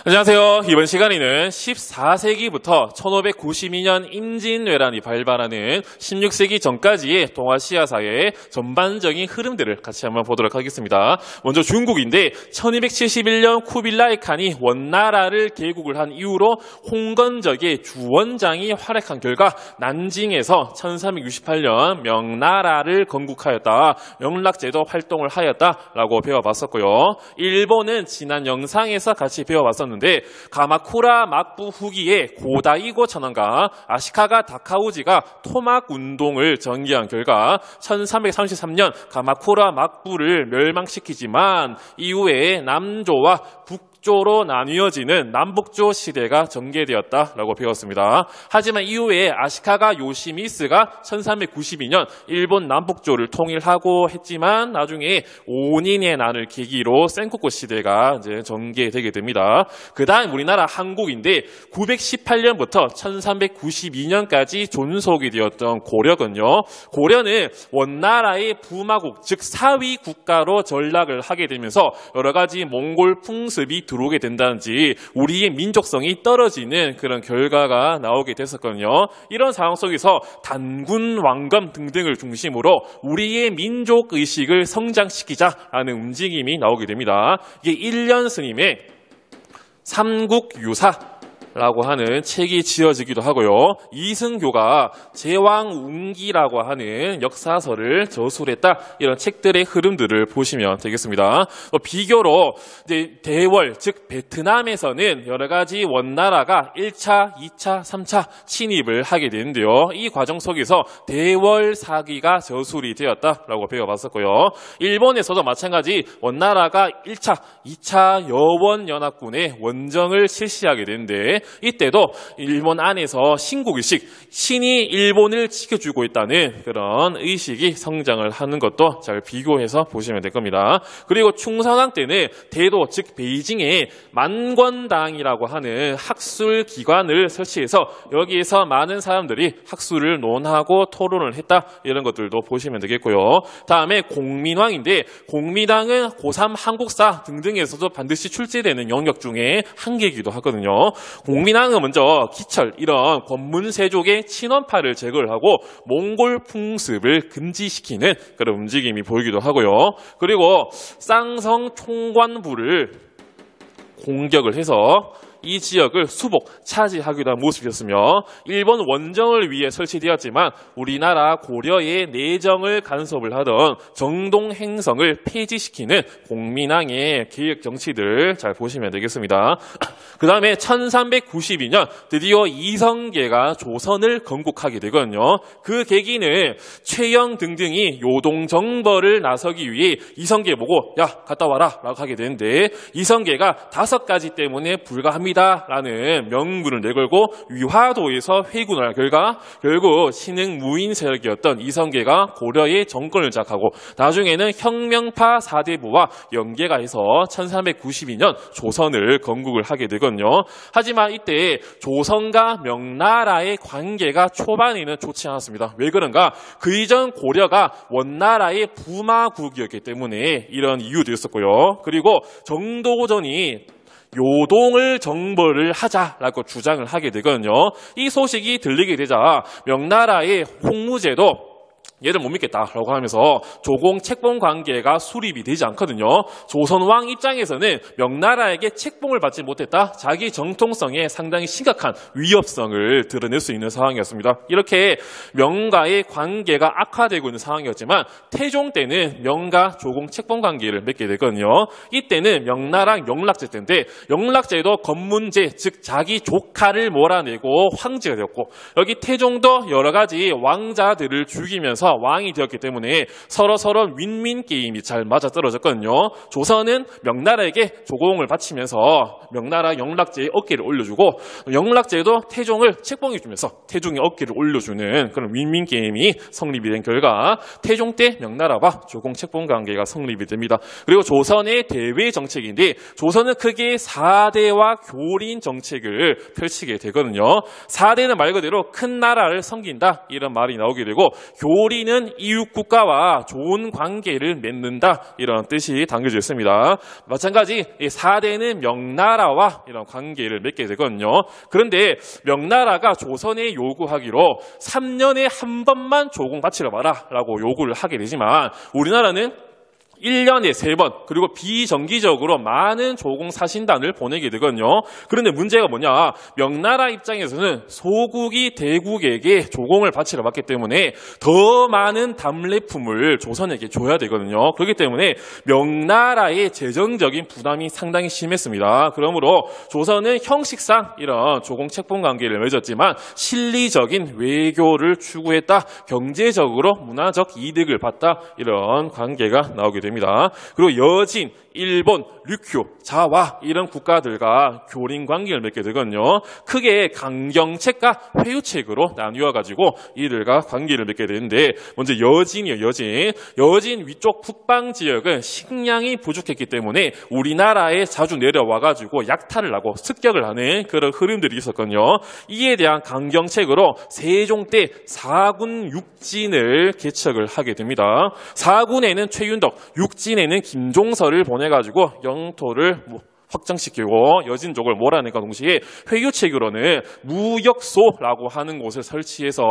안녕하세요. 이번 시간에는 14세기부터 1592년 임진왜란이 발발하는 16세기 전까지의 동아시아사의 전반적인 흐름들을 같이 한번 보도록 하겠습니다. 먼저 중국인데 1271년 쿠빌라이 칸이 원나라를 개국을 한 이후로 홍건적의 주원장이 활약한 결과 난징에서 1368년 명나라를 건국하였다. 영락제도 활동을 하였다라고 배워봤었고요. 일본은 지난 영상에서 같이 배워봤었는데 가마쿠라 막부 후기에 고다이고 천황과 아시카가 다카우지가 토막 운동을 전개한 결과 1333년 가마쿠라 막부를 멸망시키지만 이후에 남조와 북조로 나뉘어지는 남북조 시대가 전개되었다라고 배웠습니다. 하지만 이후에 아시카가 요시미스가 1392년 일본 남북조를 통일하고 했지만 나중에 오닌의 난을 계기로 센코쿠 시대가 이제 전개되게 됩니다. 그 다음 우리나라 한국인데 918년부터 1392년까지 존속이 되었던 고려군요. 고려는 원나라의 부마국 즉 사위 국가로 전락을 하게 되면서 여러 가지 몽골 풍습이 들어오게 된다든지 우리의 민족성이 떨어지는 그런 결과가 나오게 됐었거든요. 이런 상황 속에서 단군, 왕검 등등을 중심으로 우리의 민족의식을 성장시키자라는 움직임이 나오게 됩니다. 이게 일련 스님의 삼국유사라고 하는 책이 지어지기도 하고요. 이승교가 제왕운기라고 하는 역사서를 저술했다. 이런 책들의 흐름들을 보시면 되겠습니다. 비교로 이제 대월, 즉 베트남에서는 여러 가지 원나라가 1차, 2차, 3차 침입을 하게 되는데요. 이 과정 속에서 대월 사기가 저술이 되었다라고 배워봤었고요. 일본에서도 마찬가지 원나라가 1차, 2차 여원연합군의 원정을 실시하게 되는데 이때도 일본 안에서 신국의식, 신이 일본을 지켜주고 있다는 그런 의식이 성장을 하는 것도 잘 비교해서 보시면 될 겁니다. 그리고 충성왕 때는 대도 즉 베이징에 만권당이라고 하는 학술 기관을 설치해서 여기에서 많은 사람들이 학술을 논하고 토론을 했다. 이런 것들도 보시면 되겠고요. 다음에 공민왕인데 공민왕은 고3 한국사 등등에서도 반드시 출제되는 영역 중에 한 개이기도 하거든요. 공민왕은 먼저 기철 이런 권문세족의 친원파를 제거를 하고 몽골 풍습을 금지시키는 그런 움직임이 보이기도 하고요. 그리고 쌍성 총관부를 공격을 해서 이 지역을 수복, 차지하기도 한 모습이었으며 일본 원정을 위해 설치되었지만 우리나라 고려의 내정을 간섭을 하던 정동행성을 폐지시키는 공민왕의 계획 정치들 잘 보시면 되겠습니다. 그 다음에 1392년 드디어 이성계가 조선을 건국하게 되거든요. 그 계기는 최영 등등이 요동정벌을 나서기 위해 이성계 보고 야 갔다 와라 라고 하게 되는데 이성계가 5가지 때문에 불가합니다 라는 명분을 내걸고 위화도에서 회군을 한 결과 결국 신흥 무인 세력이었던 이성계가 고려의 정권을 장악하고 나중에는 혁명파 사대부와 연계가 해서 1392년 조선을 건국을 하게 되거든요. 하지만 이때 조선과 명나라의 관계가 초반에는 좋지 않았습니다. 왜 그런가? 그 이전 고려가 원나라의 부마국이었기 때문에 이런 이유도 있었고요. 그리고 정도전이 요동을 정벌을 하자라고 주장을 하게 되거든요. 이 소식이 들리게 되자 명나라의 홍무제도 얘를 못 믿겠다라고 하면서 조공 책봉 관계가 수립이 되지 않거든요. 조선왕 입장에서는 명나라에게 책봉을 받지 못했다. 자기 정통성에 상당히 심각한 위협성을 드러낼 수 있는 상황이었습니다. 이렇게 명가의 관계가 악화되고 있는 상황이었지만 태종 때는 명가 조공 책봉 관계를 맺게 되거든요. 이때는 명나라 영락제 때인데 영락제도 건문제 즉 자기 조카를 몰아내고 황제가 되었고 여기 태종도 여러 가지 왕자들을 죽이면서 왕이 되었기 때문에 서로 윈윈 게임이 잘 맞아떨어졌거든요. 조선은 명나라에게 조공을 바치면서 명나라 영락제의 어깨를 올려주고 영락제도 태종을 책봉해주면서 태종의 어깨를 올려주는 그런 윈윈 게임이 성립이 된 결과 태종 때 명나라와 조공 책봉 관계가 성립이 됩니다. 그리고 조선의 대외 정책인데 조선은 크게 4대와 교린 정책을 펼치게 되거든요. 4대는 말 그대로 큰 나라를 섬긴다 이런 말이 나오게 되고 교린 우리는 이웃 국가와 좋은 관계를 맺는다 이런 뜻이 담겨져 있습니다. 마찬가지 4대는 명나라와 이런 관계를 맺게 되거든요. 그런데 명나라가 조선에 요구하기로 3년에 한 번만 조공 바치러 봐라 라고 요구를 하게 되지만 우리나라는 1년에 3번 그리고 비정기적으로 많은 조공 사신단을 보내게 되거든요. 그런데 문제가 뭐냐, 명나라 입장에서는 소국이 대국에게 조공을 바치러 받기 때문에 더 많은 답례품을 조선에게 줘야 되거든요. 그렇기 때문에 명나라의 재정적인 부담이 상당히 심했습니다. 그러므로 조선은 형식상 이런 조공 책봉 관계를 맺었지만 실리적인 외교를 추구했다, 경제적으로 문화적 이득을 봤다, 이런 관계가 나오게 됩니다. 그리고 여진, 일본, 류큐, 자와 이런 국가들과 교린 관계를 맺게 되거든요. 크게 강경책과 회유책으로 나뉘어가지고 이들과 관계를 맺게 되는데 먼저 여진이요. 여진 위쪽 북방 지역은 식량이 부족했기 때문에 우리나라에 자주 내려와가지고 약탈을 하고 습격을 하는 그런 흐름들이 있었거든요. 이에 대한 강경책으로 세종 때 4군 육진을 개척을 하게 됩니다. 4군에는 최윤덕, 육진에는 김종서를 보내가지고 영토를 확장시키고 여진족을 몰아내과 동시에 회유책으로는 무역소라고 하는 곳을 설치해서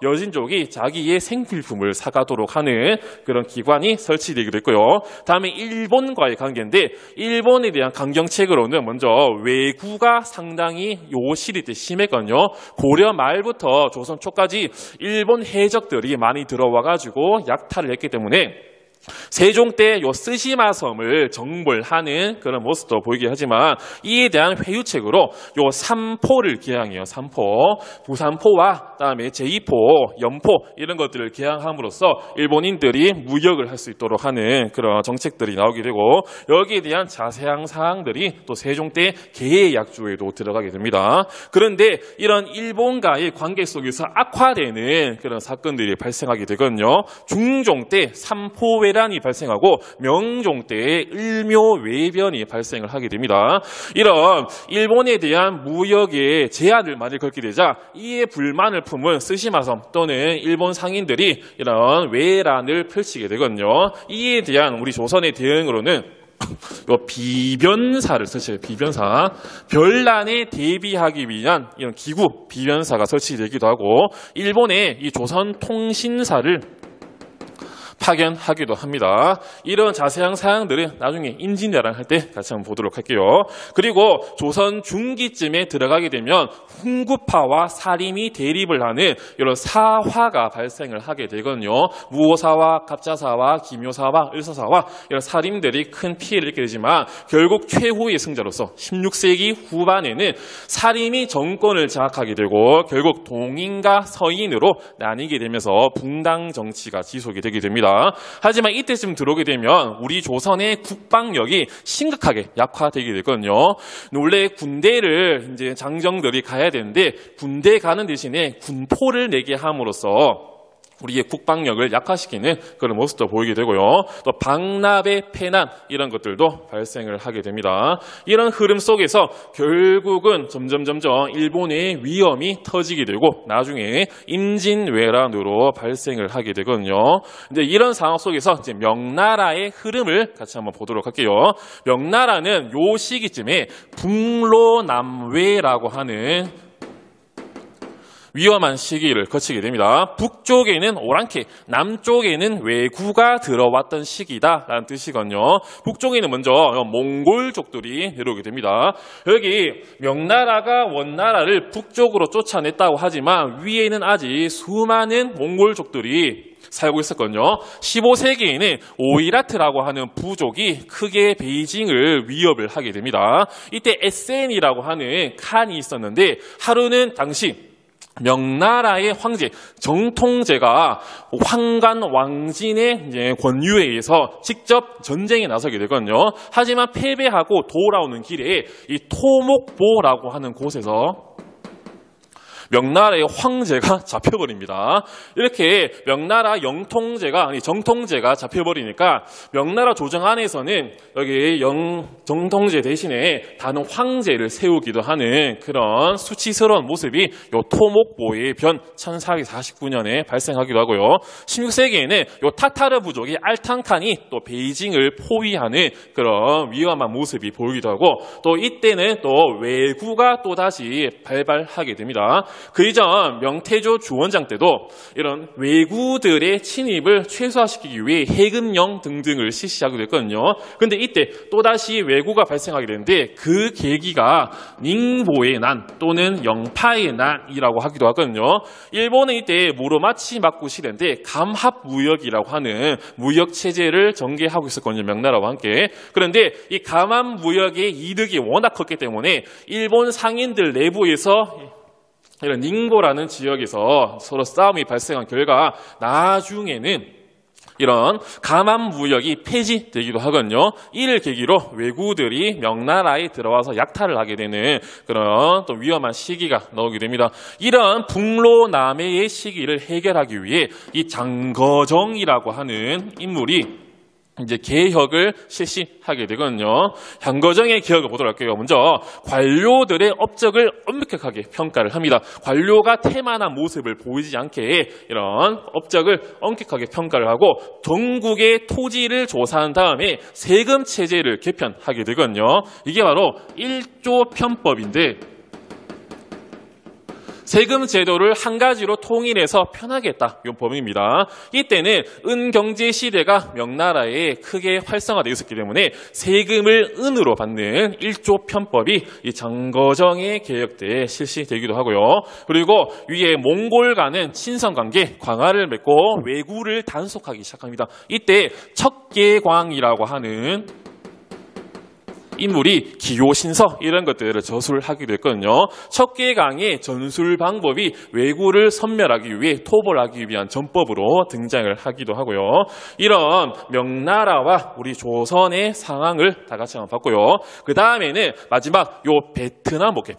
여진족이 자기의 생필품을 사가도록 하는 그런 기관이 설치되기도 했고요. 다음에 일본과의 관계인데 일본에 대한 강경책으로는 먼저 왜구가 상당히 요 시대 때 심했거든요. 고려 말부터 조선 초까지 일본 해적들이 많이 들어와가지고 약탈을 했기 때문에 세종 때 요 쓰시마 섬을 정벌하는 그런 모습도 보이게 하지만 이에 대한 회유책으로 요 삼포를 개항해요. 삼포, 부산포와 그다음에 제2포, 연포 이런 것들을 개항함으로써 일본인들이 무역을 할 수 있도록 하는 그런 정책들이 나오게 되고 여기에 대한 자세한 사항들이 또 세종 때 계약조에도 들어가게 됩니다. 그런데 이런 일본과의 관계 속에서 악화되는 그런 사건들이 발생하게 되거든요. 중종 때 삼포회란이 발생하고 명종 때 을묘외변이 발생을 하게 됩니다. 이런 일본에 대한 무역에 제한을 많이 걸게 되자 이에 불만을 품은 쓰시마섬 또는 일본 상인들이 이런 외란을 펼치게 되거든요. 이에 대한 우리 조선의 대응으로는 비변사를 설치해요. 비변사. 별난에 대비하기 위한 이런 기구 비변사가 설치되기도 하고 일본의 이 조선통신사를 파견하기도 합니다. 이런 자세한 사항들은 나중에 임진왜란 할 때 같이 한번 보도록 할게요. 그리고 조선 중기쯤에 들어가게 되면 훈구파와 사림이 대립을 하는 이런 사화가 발생을 하게 되거든요. 무오사와 갑자사와 기묘사와 을사사와 이런 사림들이 큰 피해를 입게 되지만 결국 최후의 승자로서 16세기 후반에는 사림이 정권을 장악하게 되고 결국 동인과 서인으로 나뉘게 되면서 붕당 정치가 지속이 되게 됩니다. 하지만 이때쯤 들어오게 되면 우리 조선의 국방력이 심각하게 약화되게 되거든요. 원래 군대를 이제 장정들이 가야 되는데 군대 가는 대신에 군포를 내게 함으로써 우리의 국방력을 약화시키는 그런 모습도 보이게 되고요. 또 방납의 패난 이런 것들도 발생을 하게 됩니다. 이런 흐름 속에서 결국은 점점 일본의 위험이 터지게 되고 나중에 임진왜란으로 발생을 하게 되거든요. 이제 이런 상황 속에서 이제 명나라의 흐름을 같이 한번 보도록 할게요. 명나라는 요 시기쯤에 북로남외라고 하는 위험한 시기를 거치게 됩니다. 북쪽에는 오랑캐, 남쪽에는 왜구가 들어왔던 시기다라는 뜻이거든요. 북쪽에는 먼저 몽골족들이 내려오게 됩니다. 여기 명나라가 원나라를 북쪽으로 쫓아냈다고 하지만 위에는 아직 수많은 몽골족들이 살고 있었거든요. 15세기에는 오이라트라고 하는 부족이 크게 베이징을 위협을 하게 됩니다. 이때 에센이라고 하는 칸이 있었는데 하루는 당시 명나라의 황제 정통제가 황간 왕진의 이제 권유에 의해서 직접 전쟁에 나서게 되거든요. 하지만 패배하고 돌아오는 길에 이 토목보라고 하는 곳에서 명나라의 황제가 잡혀버립니다. 이렇게 명나라 영통제가 아니 정통제가 잡혀버리니까 명나라 조정 안에서는 여기 정통제 대신에 다른 황제를 세우기도 하는 그런 수치스러운 모습이 요 토목보의 변 1449년에 발생하기도 하고요. 16세기에는 요 타타르 부족의 알탕칸이 또 베이징을 포위하는 그런 위험한 모습이 보이기도 하고 또 이때는 또 왜구가 또다시 발발하게 됩니다. 그 이전 명태조 주원장 때도 이런 왜구들의 침입을 최소화시키기 위해 해금령 등등을 실시하기도 했거든요. 근데 이때 또다시 왜구가 발생하게 되는데 그 계기가 닝보의 난 또는 영파의 난이라고 하기도 하거든요. 일본은 이때 무로마치 막부 시대인데 감합무역이라고 하는 무역체제를 전개하고 있었거든요. 명나라와 함께. 그런데 이 감합무역의 이득이 워낙 컸기 때문에 일본 상인들 내부에서 이런 닝보라는 지역에서 서로 싸움이 발생한 결과 나중에는 이런 감합무역이 폐지되기도 하거든요. 이를 계기로 왜구들이 명나라에 들어와서 약탈을 하게 되는 그런 또 위험한 시기가 나오게 됩니다. 이런 북로남해의 시기를 해결하기 위해 이 장거정이라고 하는 인물이 이제 개혁을 실시하게 되거든요. 장거정의 개혁을 보도록 할게요. 먼저 관료들의 업적을 엄격하게 평가를 합니다. 관료가 태만한 모습을 보이지 않게 이런 업적을 엄격하게 평가를 하고 전국의 토지를 조사한 다음에 세금 체제를 개편하게 되거든요. 이게 바로 1조 편법인데 세금 제도를 한 가지로 통일해서 편하게 했다. 이 법입니다. 이때는 은경제 시대가 명나라에 크게 활성화되어 있었기 때문에 세금을 은으로 받는 1조 편법이 이 장거정의 개혁 때 실시되기도 하고요. 그리고 위에 몽골과는 친선관계, 광화를 맺고 왜구를 단속하기 시작합니다. 이때 척계광이라고 하는 인물이 기요신서 이런 것들을 저술을 하기도 했거든요. 척계강의 전술 방법이 왜구를 섬멸하기 위해 토벌하기 위한 전법으로 등장을 하기도 하고요. 이런 명나라와 우리 조선의 상황을 다 같이 한번 봤고요. 그 다음에는 마지막 요 베트남 볼게요.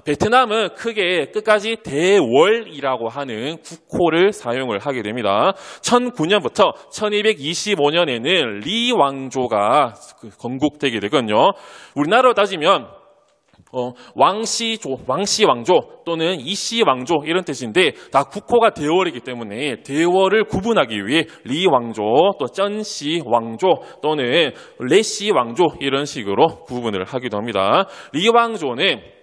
베트남은 크게 끝까지 대월이라고 하는 국호를 사용을 하게 됩니다. 1009년부터 1225년에는 리 왕조가 건국되게 되거든요. 우리나라로 따지면 왕씨 왕조 또는 이씨 왕조 이런 뜻인데 다 국호가 대월이기 때문에 대월을 구분하기 위해 리 왕조 또 쩐씨 왕조 또는 레씨 왕조 이런 식으로 구분을 하기도 합니다. 리 왕조는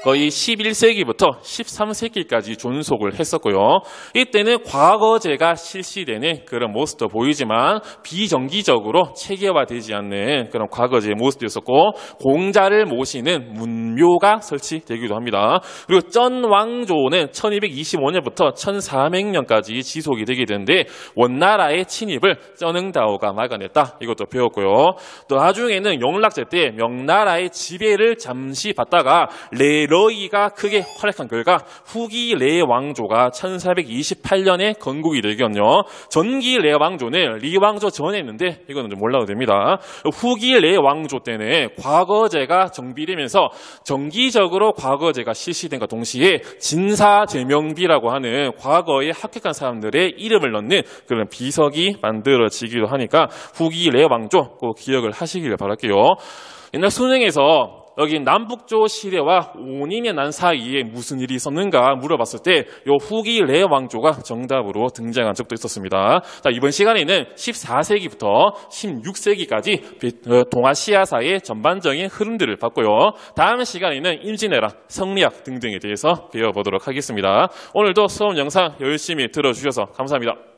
거의 11세기부터 13세기까지 존속을 했었고요. 이때는 과거제가 실시되는 그런 모습도 보이지만 비정기적으로 체계화되지 않는 그런 과거제의 모습도 있었고 공자를 모시는 문묘가 설치되기도 합니다. 그리고 쩐 왕조는 1225년부터 1400년까지 지속이 되게 되는데 원나라의 침입을 쩌능다오가 막아냈다. 이것도 배웠고요. 또 나중에는 영락제 때 명나라의 지배를 잠시 받다가 레러이가 크게 활약한 결과 후기 레 왕조가 1428년에 건국이 되거든요. 전기 레 왕조는 리 왕조 전에 있는데 이거는 좀 몰라도 됩니다. 후기 레 왕조 때는 과거제가 정비되면서 정기적으로 과거제가 실시된과 동시에 진사제명비라고 하는 과거에 합격한 사람들의 이름을 넣는 그런 비석이 만들어지기도 하니까 후기 레 왕조 꼭 기억을 하시길 바랄게요. 옛날 수능에서 여기 남북조 시대와 5년의 난 사이에 무슨 일이 있었는가 물어봤을 때 요 후기 레 왕조가 정답으로 등장한 적도 있었습니다. 자, 이번 시간에는 14세기부터 16세기까지 동아시아사의 전반적인 흐름들을 봤고요. 다음 시간에는 임진왜란, 성리학 등등에 대해서 배워보도록 하겠습니다. 오늘도 수업 영상 열심히 들어주셔서 감사합니다.